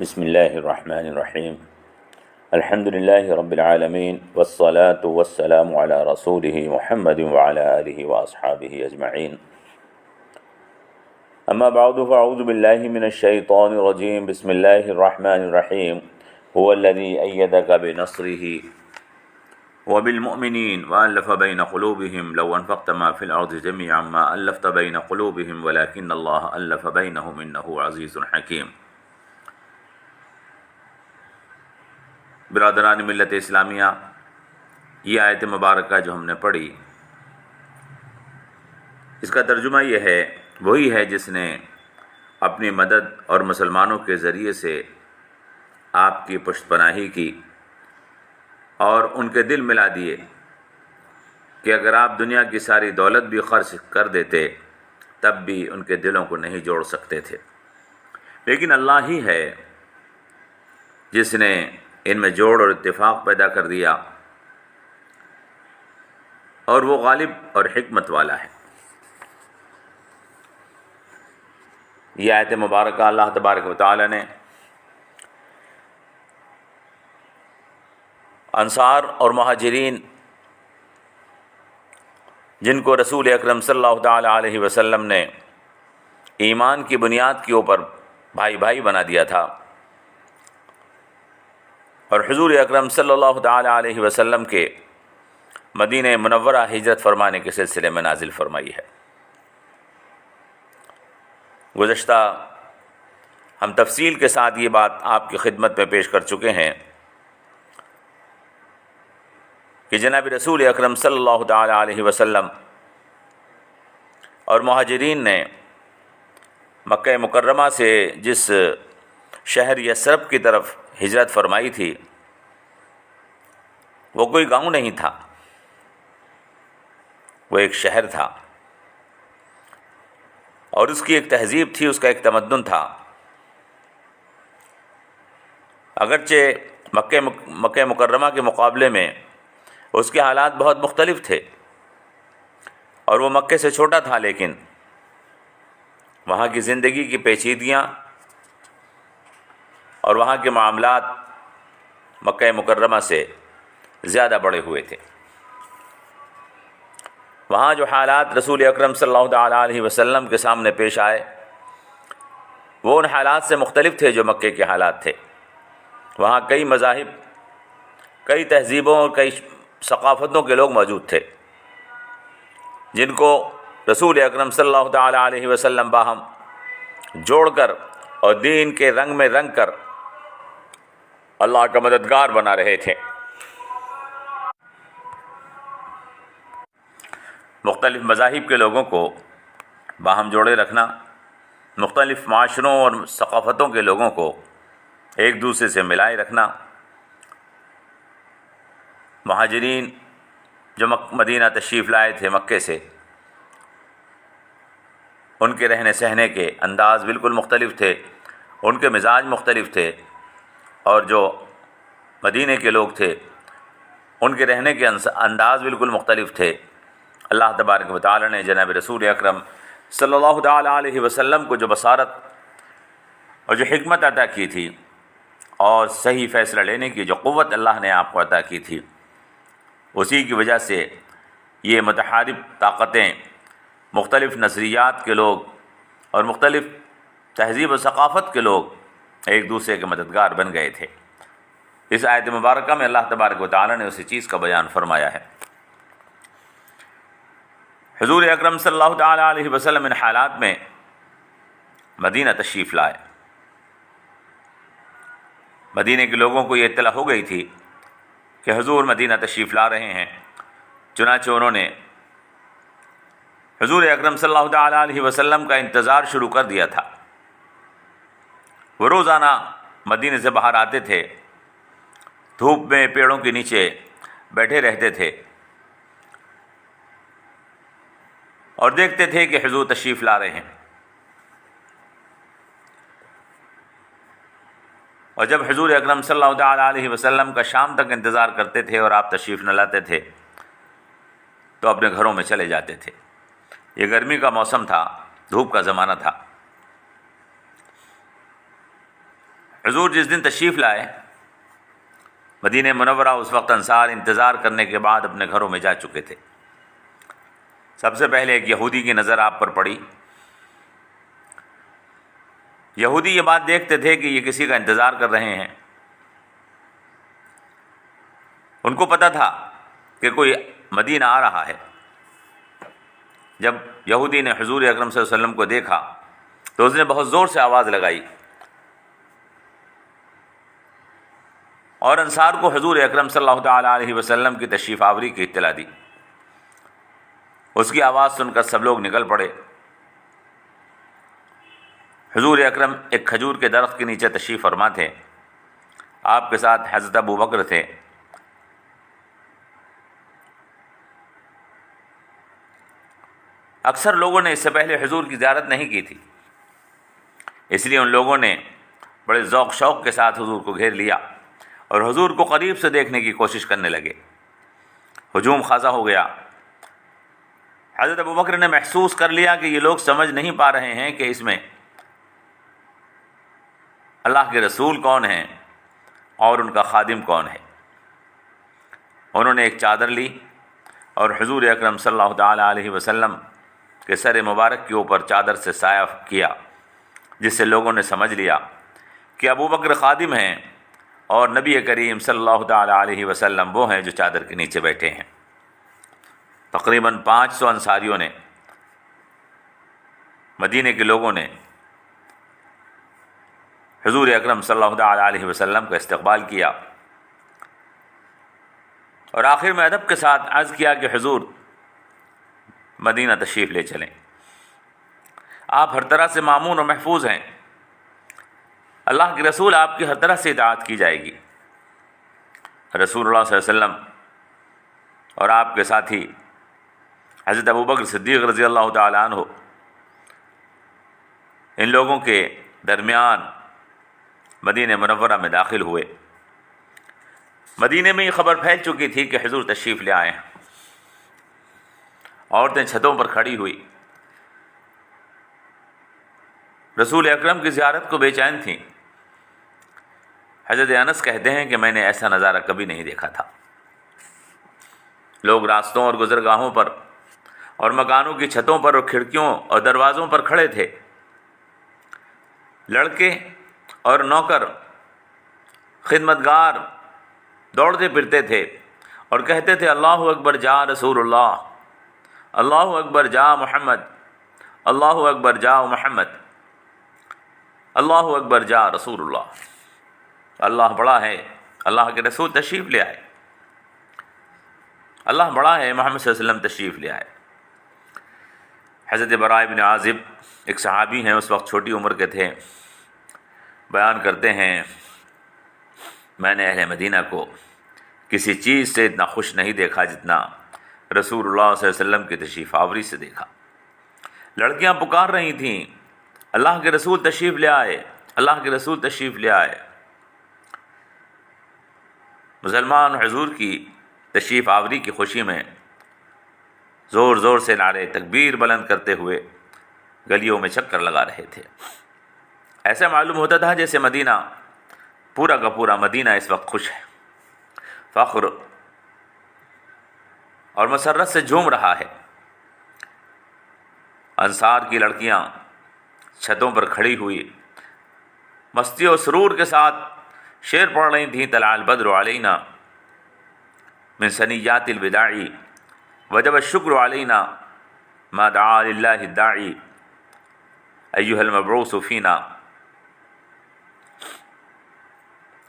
بسم اللہ الرحمن الرحیم الحمد للہ رب العالمین والصلاة والسلام علی رسولہ محمد وعلی آلہ واصحابہ اجمعین اما بعد فاعوذ باللہ من الشیطان الرجیم بسم اللہ الرحمن الرحیم هو الذی ایدک بنصرہ وبالمؤمنین وألف بین قلوبہم لو انفقت ما فی الارض جميعا ما ألفت بین قلوبہم ولکن اللہ ألف بینہم انہ عزیز حکیم۔ برادران ملت اسلامیہ، یہ آیت مبارکہ جو ہم نے پڑھی، اس کا ترجمہ یہ ہے، وہی ہے جس نے اپنی مدد اور مسلمانوں کے ذریعے سے آپ کی پشت پناہی کی اور ان کے دل ملا دیے کہ اگر آپ دنیا کی ساری دولت بھی خرچ کر دیتے تب بھی ان کے دلوں کو نہیں جوڑ سکتے تھے، لیکن اللہ ہی ہے جس نے ان میں جوڑ اور اتفاق پیدا کر دیا، اور وہ غالب اور حکمت والا ہے۔ یہ آیت مبارکہ اللہ تبارک و تعالی نے انصار اور مہاجرین، جن کو رسول اکرم صلی اللہ تعالی علیہ وسلم نے ایمان کی بنیاد کے اوپر بھائی بھائی بنا دیا تھا، اور حضور اکرم صلی اللہ تعالی علیہ وسلم کے مدینہ منورہ ہجرت فرمانے کے سلسلے میں نازل فرمائی ہے۔ گزشتہ ہم تفصیل کے ساتھ یہ بات آپ کی خدمت میں پیش کر چکے ہیں کہ جناب رسول اکرم صلی اللہ تعالی علیہ وسلم اور مہاجرین نے مکہ مکرمہ سے جس شہر یثرب کی طرف ہجرت فرمائی تھی، وہ کوئی گاؤں نہیں تھا، وہ ایک شہر تھا، اور اس کی ایک تہذیب تھی، اس کا ایک تمدن تھا۔ اگرچہ مکہ مکرمہ کے مقابلے میں اس کے حالات بہت مختلف تھے، اور وہ مکے سے چھوٹا تھا، لیکن وہاں کی زندگی کی پیچیدگیاں اور وہاں کے معاملات مکہ مکرمہ سے زیادہ بڑے ہوئے تھے۔ وہاں جو حالات رسول اکرم صلی اللہ تعالی علیہ وسلم کے سامنے پیش آئے، وہ ان حالات سے مختلف تھے جو مکے کے حالات تھے۔ وہاں کئی مذاہب، کئی تہذیبوں اور کئی ثقافتوں کے لوگ موجود تھے، جن کو رسول اکرم صلی اللہ تعالی علیہ وسلم باہم جوڑ کر اور دین کے رنگ میں رنگ کر اللہ کا مددگار بنا رہے تھے۔ مختلف مذاہب کے لوگوں کو باہم جوڑے رکھنا، مختلف معاشروں اور ثقافتوں کے لوگوں کو ایک دوسرے سے ملائے رکھنا، مہاجرین جو مدینہ تشریف لائے تھے مکے سے، ان کے رہنے سہنے کے انداز بالکل مختلف تھے، ان کے مزاج مختلف تھے، اور جو مدینے کے لوگ تھے ان کے رہنے کے انداز بالکل مختلف تھے۔ اللہ تبارک و تعالی نے جناب رسول اکرم صلی اللہ تعالی علیہ وسلم کو جو بصارت اور جو حکمت عطا کی تھی، اور صحیح فیصلہ لینے کی جو قوت اللہ نے آپ کو عطا کی تھی، اسی کی وجہ سے یہ متحارب طاقتیں، مختلف نظریات کے لوگ اور مختلف تہذیب و ثقافت کے لوگ ایک دوسرے کے مددگار بن گئے تھے۔ اس آیت مبارکہ میں اللہ تبارک و تعالی نے اسی چیز کا بیان فرمایا ہے۔ حضور اکرم صلی اللہ تعالی علیہ وسلم ان حالات میں مدینہ تشریف لائے۔ مدینہ کے لوگوں کو یہ اطلاع ہو گئی تھی کہ حضور مدینہ تشریف لا رہے ہیں، چنانچہ انہوں نے حضور اکرم صلی اللہ تعالی علیہ وسلم کا انتظار شروع کر دیا تھا۔ وہ روزانہ مدینے سے باہر آتے تھے، دھوپ میں پیڑوں کے نیچے بیٹھے رہتے تھے، اور دیکھتے تھے کہ حضور تشریف لا رہے ہیں، اور جب حضور اکرم صلی اللہ تعالی علیہ وسلم کا شام تک انتظار کرتے تھے اور آپ تشریف نہ لاتے تھے تو اپنے گھروں میں چلے جاتے تھے۔ یہ گرمی کا موسم تھا، دھوپ کا زمانہ تھا۔ حضور جس دن تشریف لائے مدینہ منورہ، اس وقت انصار انتظار کرنے کے بعد اپنے گھروں میں جا چکے تھے۔ سب سے پہلے ایک یہودی کی نظر آپ پر پڑی۔ یہودی یہ بات دیکھتے تھے کہ یہ کسی کا انتظار کر رہے ہیں۔ ان کو پتہ تھا کہ کوئی مدینہ آ رہا ہے۔ جب یہودی نے حضور اکرم صلی اللہ علیہ وسلم کو دیکھا تو اس نے بہت زور سے آواز لگائی اور انصار کو حضور اکرم صلی اللہ تعالیٰ علیہ وسلم کی تشریف آوری کی اطلاع دی۔ اس کی آواز سن کر سب لوگ نکل پڑے۔ حضور اکرم ایک کھجور کے درخت کے نیچے تشریف فرما تھے۔ آپ کے ساتھ حضرت ابو بکر تھے۔ اکثر لوگوں نے اس سے پہلے حضور کی زیارت نہیں کی تھی، اس لیے ان لوگوں نے بڑے ذوق شوق کے ساتھ حضور کو گھیر لیا اور حضور کو قریب سے دیکھنے کی کوشش کرنے لگے۔ ہجوم خاصا ہو گیا۔ حضرت ابو بکر نے محسوس کر لیا کہ یہ لوگ سمجھ نہیں پا رہے ہیں کہ اس میں اللہ کے رسول کون ہیں اور ان کا خادم کون ہے۔ انہوں نے ایک چادر لی اور حضور اکرم صلی اللہ تعالیٰ علیہ وسلم کے سر مبارک کے اوپر چادر سے سایہ کیا، جس سے لوگوں نے سمجھ لیا کہ ابو بکر خادم ہیں اور نبی کریم صلی اللہ تعالیٰ علیہ وسلم وہ ہیں جو چادر کے نیچے بیٹھے ہیں۔ تقریباً 500 انصاریوں نے، مدینے کے لوگوں نے حضور اکرم صلی اللہ تعالیٰ علیہ وسلم کا استقبال کیا اور آخر میں ادب کے ساتھ عرض کیا کہ حضور مدینہ تشریف لے چلیں، آپ ہر طرح سے مامون اور محفوظ ہیں، اللہ کے رسول آپ کی ہر طرح سے اطاعت کی جائے گی۔ رسول اللہ صلی اللہ علیہ وسلم اور آپ کے ساتھی حضرت ابو بکر صدیق رضی اللہ تعالیٰ عنہ ان لوگوں کے درمیان مدینہ منورہ میں داخل ہوئے۔ مدینے میں یہ خبر پھیل چکی تھی کہ حضور تشریف لے آئے ہیں۔ عورتیں چھتوں پر کھڑی ہوئی، رسول اکرم کی زیارت کو بے چین تھیں۔ حضرت انس کہتے ہیں کہ میں نے ایسا نظارہ کبھی نہیں دیکھا تھا۔ لوگ راستوں اور گزرگاہوں پر اور مکانوں کی چھتوں پر اور کھڑکیوں اور دروازوں پر کھڑے تھے۔ لڑکے اور نوکر خدمتگار دوڑتے پھرتے تھے اور کہتے تھے اللہ اکبر جا رسول اللہ، اللہ اکبر جا محمد، اللہ اکبر جا محمد، اللہ اکبر جا رسول اللہ۔ اللہ بڑا ہے، اللہ کے رسول تشریف لے آئے، اللہ بڑا ہے، محمد صلی اللہ علیہ وسلم تشریف لے آئے۔ حضرت براء بن عازب ایک صحابی ہیں، اس وقت چھوٹی عمر کے تھے، بیان کرتے ہیں میں نے اہل مدینہ کو کسی چیز سے اتنا خوش نہیں دیکھا جتنا رسول اللہ صلی اللہ علیہ وسلم کی تشریف آوری سے دیکھا۔ لڑکیاں پکار رہی تھیں اللہ کے رسول تشریف لے آئے، اللہ کے رسول تشریف لے آئے۔ مسلمان حضور کی تشریف آوری کی خوشی میں زور زور سے نعرے تکبیر بلند کرتے ہوئے گلیوں میں چکر لگا رہے تھے۔ ایسا معلوم ہوتا تھا جیسے مدینہ پورا کا پورا مدینہ اس وقت خوش ہے، فخر اور مسرت سے جھوم رہا ہے۔ انصار کی لڑکیاں چھتوں پر کھڑی ہوئی مستی و سرور کے ساتھ شعر پڑھ رہی تھیں، طلع البدر علینا من ثنیات الوداع وجب الشکر علینا ما دعا للہ الداعی ایھا المبعوث فینا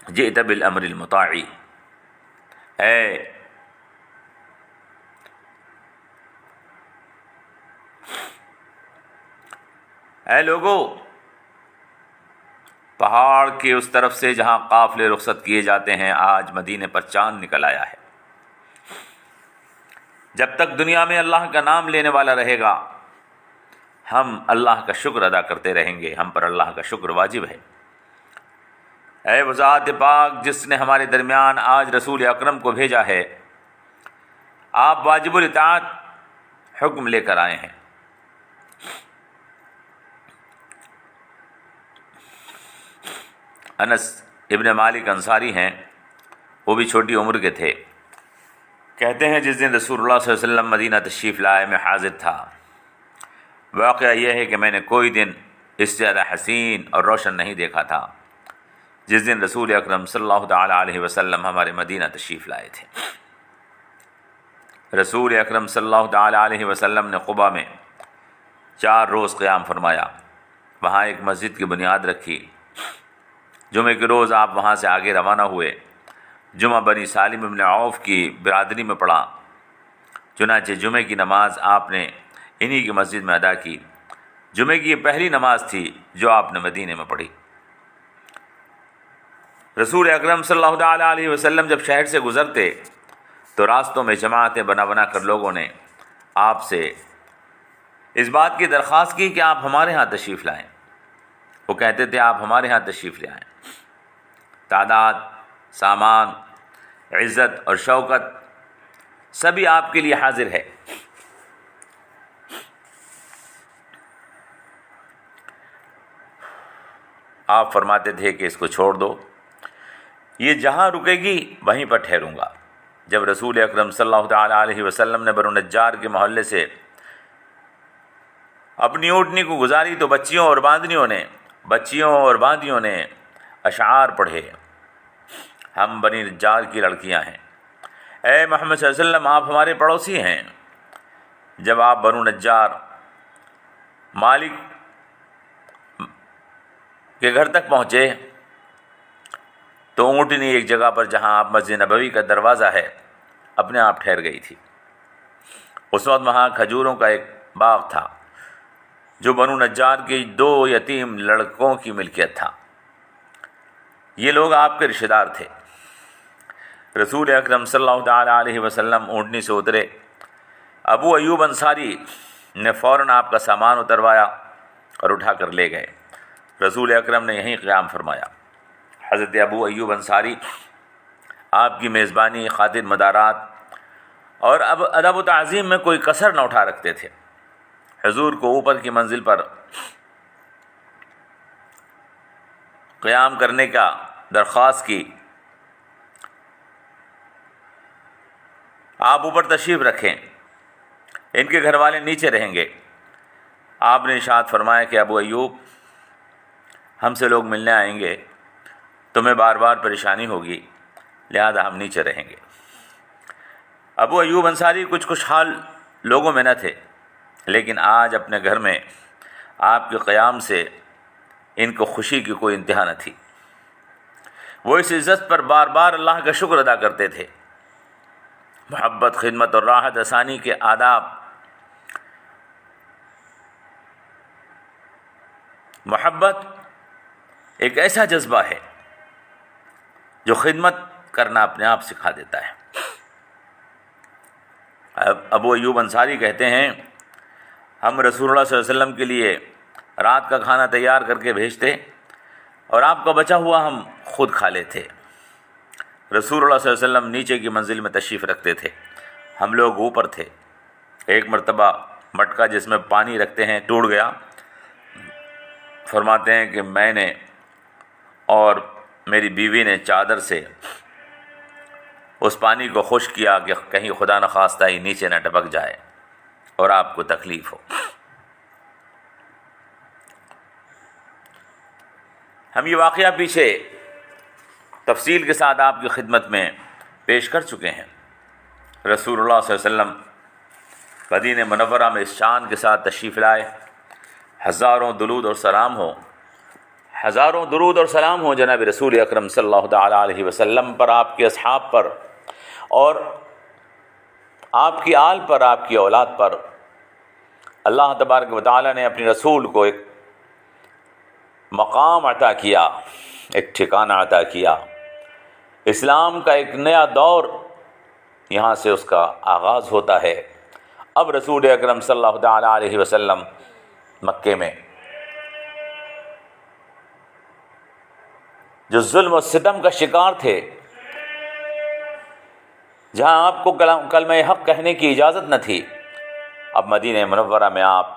جئت بالامر المطاع۔ اے لوگو، پہاڑ کے اس طرف سے جہاں قافلے رخصت کیے جاتے ہیں آج مدینے پر چاند نکل آیا ہے۔ جب تک دنیا میں اللہ کا نام لینے والا رہے گا ہم اللہ کا شکر ادا کرتے رہیں گے، ہم پر اللہ کا شکر واجب ہے۔ اے وہ ذات پاک جس نے ہمارے درمیان آج رسول اکرم کو بھیجا ہے، آپ واجب الاطاعت حکم لے کر آئے ہیں۔ انس ابن مالک انصاری ہیں، وہ بھی چھوٹی عمر کے تھے، کہتے ہیں جس دن رسول اللہ صلی اللہ علیہ وسلم مدینہ تشریف لائے میں حاضر تھا۔ واقعہ یہ ہے کہ میں نے کوئی دن اس سے زیادہ حسین اور روشن نہیں دیکھا تھا جس دن رسول اکرم صلی اللہ تعالیٰ علیہ وسلم ہمارے مدینہ تشریف لائے تھے۔ رسول اکرم صلی اللہ تعالیٰ علیہ وسلم نے قباء میں 4 روز قیام فرمایا، وہاں ایک مسجد کی بنیاد رکھی۔ جمعے کے روز آپ وہاں سے آگے روانہ ہوئے، جمعہ بنی سالم بن عوف کی برادری میں پڑھا، چنانچہ جمعے کی نماز آپ نے انہی کی مسجد میں ادا کی۔ جمعے کی یہ پہلی نماز تھی جو آپ نے مدینے میں پڑھی۔ رسول اکرم صلی اللہ تعالیٰ علیہ وسلم جب شہر سے گزرتے تو راستوں میں جماعتیں بنا بنا کر لوگوں نے آپ سے اس بات کی درخواست کی کہ آپ ہمارے ہاں تشریف لائیں۔ وہ کہتے تھے آپ ہمارے ہاں تشریف لے آئیں، تعداد، سامان، عزت اور شوکت سبھی آپ کے لیے حاضر ہے۔ آپ فرماتے تھے کہ اس کو چھوڑ دو، یہ جہاں رکے گی وہیں پر ٹھہروں گا۔ جب رسول اکرم صلی اللہ تعالیٰ علیہ وسلم نے بنو نجار کے محلے سے اپنی اونٹنی کو گزاری تو بچیوں اور باندیوں نے اشعار پڑھے۔ ہم بنی نجار کی لڑکیاں ہیں، اے محمد صلی اللہ علیہ وسلم آپ ہمارے پڑوسی ہیں۔ جب آپ بنو نجار مالک کے گھر تک پہنچے تو اونٹنی ایک جگہ پر جہاں آپ مسجد نبوی کا دروازہ ہے اپنے آپ ٹھہر گئی تھی۔ اس وقت وہاں کھجوروں کا ایک باغ تھا جو بنو نجار کی 2 یتیم لڑکوں کی ملکیت تھا۔ یہ لوگ آپ کے رشتہ دار تھے۔ رسول اکرم صلی اللہ تعالیٰ علیہ وسلم اونٹنی سے اترے، ابو ایوب انصاری نے فوراً آپ کا سامان اتروایا اور اٹھا کر لے گئے۔ رسول اکرم نے یہیں قیام فرمایا۔ حضرت ابو ایوب انصاری آپ کی میزبانی، خاطر مدارات اور ادب و تعظیم میں کوئی کسر نہ اٹھا رکھتے تھے۔ حضور کو اوپر کی منزل پر قیام کرنے کا درخواست کی، آپ اوپر تشریف رکھیں، ان کے گھر والے نیچے رہیں گے۔ آپ نے ارشاد فرمایا کہ ابو ایوب ہم سے لوگ ملنے آئیں گے، تمہیں بار بار پریشانی ہوگی، لہذا ہم نیچے رہیں گے۔ ابو ایوب انصاری کچھ خوشحال لوگوں میں نہ تھے، لیکن آج اپنے گھر میں آپ کے قیام سے ان کو خوشی کی کوئی انتہا نہ تھی۔ وہ اس عزت پر بار بار اللہ کا شکر ادا کرتے تھے۔ محبت، خدمت اور راحت آسانی کے آداب، محبت ایک ایسا جذبہ ہے جو خدمت کرنا اپنے آپ سکھا دیتا ہے۔ ابو ایوب انصاری کہتے ہیں ہم رسول اللہ صلی اللہ علیہ وسلم کے لیے رات کا کھانا تیار کر کے بھیجتے اور آپ کا بچا ہوا ہم خود کھا لیتے۔ رسول اللہ صلی اللہ علیہ وسلم نیچے کی منزل میں تشریف رکھتے تھے، ہم لوگ اوپر تھے۔ ایک مرتبہ مٹکا جس میں پانی رکھتے ہیں ٹوٹ گیا۔ فرماتے ہیں کہ میں نے اور میری بیوی نے چادر سے اس پانی کو خشک کیا کہ کہیں خدا نخواستہ ہی نیچے نہ ٹپک جائے اور آپ کو تکلیف ہو۔ ہم یہ واقعہ پیچھے تفصیل کے ساتھ آپ کی خدمت میں پیش کر چکے ہیں۔ رسول اللہ صلی اللہ علیہ وسلم مدینہ منورہ میں اس شان کے ساتھ تشریف لائے، ہزاروں درود اور سلام ہو، ہزاروں درود اور سلام ہو جناب رسول اکرم صلی اللہ تعالیٰ علیہ وسلم پر، آپ کے اصحاب پر اور آپ کی آل پر، آپ کی اولاد پر۔ اللہ تبارک و تعالیٰ نے اپنے رسول کو ایک مقام عطا کیا، ایک ٹھکانہ عطا کیا۔ اسلام کا ایک نیا دور یہاں سے اس کا آغاز ہوتا ہے۔ اب رسول اکرم صلی اللہ تعالیٰ علیہ وسلم مکے میں جو ظلم و ستم کا شکار تھے، جہاں آپ کو کلمہ حق کہنے کی اجازت نہ تھی، اب مدینہ منورہ میں آپ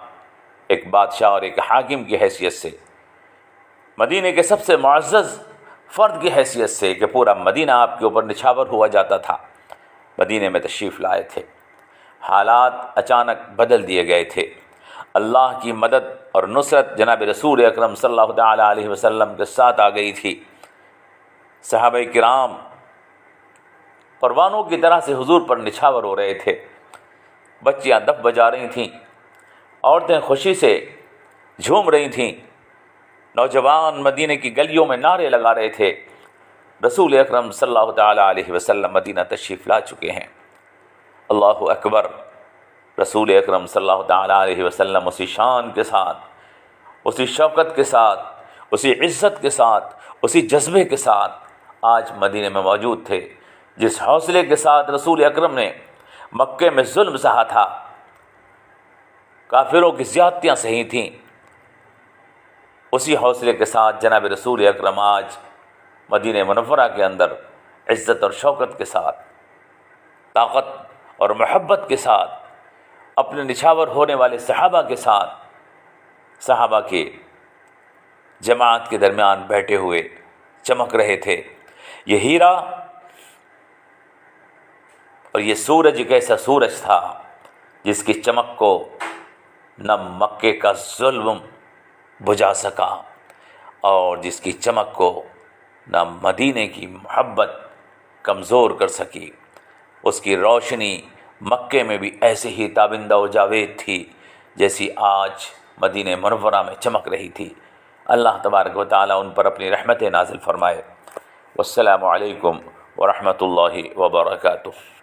ایک بادشاہ اور ایک حاکم کی حیثیت سے مدینہ کے سب سے معزز فرد کی حیثیت سے کہ پورا مدینہ آپ کے اوپر نچھاور ہوا جاتا تھا، مدینہ میں تشریف لائے تھے۔ حالات اچانک بدل دیے گئے تھے۔ اللہ کی مدد اور نصرت جناب رسول اکرم صلی اللہ تعالیٰ علیہ وسلم کے ساتھ آ گئی تھی۔ صحابہ کرام پروانوں کی طرح سے حضور پر نچھاور ہو رہے تھے۔ بچیاں دف بجا رہی تھیں، عورتیں خوشی سے جھوم رہی تھیں، نوجوان مدینہ کی گلیوں میں نعرے لگا رہے تھے۔ رسول اکرم صلی اللہ تعالیٰ علیہ وسلم مدینہ تشریف لا چکے ہیں۔ اللہ اکبر۔ رسول اکرم صلی اللہ تعالیٰ علیہ وسلم اسی شان کے ساتھ، اسی شوکت کے ساتھ، اسی عزت کے ساتھ، اسی جذبے کے ساتھ آج مدینہ میں موجود تھے۔ جس حوصلے کے ساتھ رسول اکرم نے مکے میں ظلم سہا تھا، کافروں کی زیادتیاں سہی تھیں، اسی حوصلے کے ساتھ جناب رسول اکرم آج مدینہ منورہ کے اندر عزت اور شوکت کے ساتھ، طاقت اور محبت کے ساتھ، اپنے نچھاور ہونے والے صحابہ کے ساتھ، صحابہ کے جماعت کے درمیان بیٹھے ہوئے چمک رہے تھے۔ یہ ہیرا اور یہ سورج ایک ایسا سورج تھا جس کی چمک کو نہ مکے کا ظلم بجھا سکا اور جس کی چمک کو نہ مدینے کی محبت کمزور کر سکی۔ اس کی روشنی مکے میں بھی ایسے ہی تابندہ و جاوید تھی جیسی آج مدینہ منورہ میں چمک رہی تھی۔ اللہ تبارک و تعالیٰ ان پر اپنی رحمتیں نازل فرمائے۔ والسلام علیکم ورحمۃ اللہ وبرکاتہ۔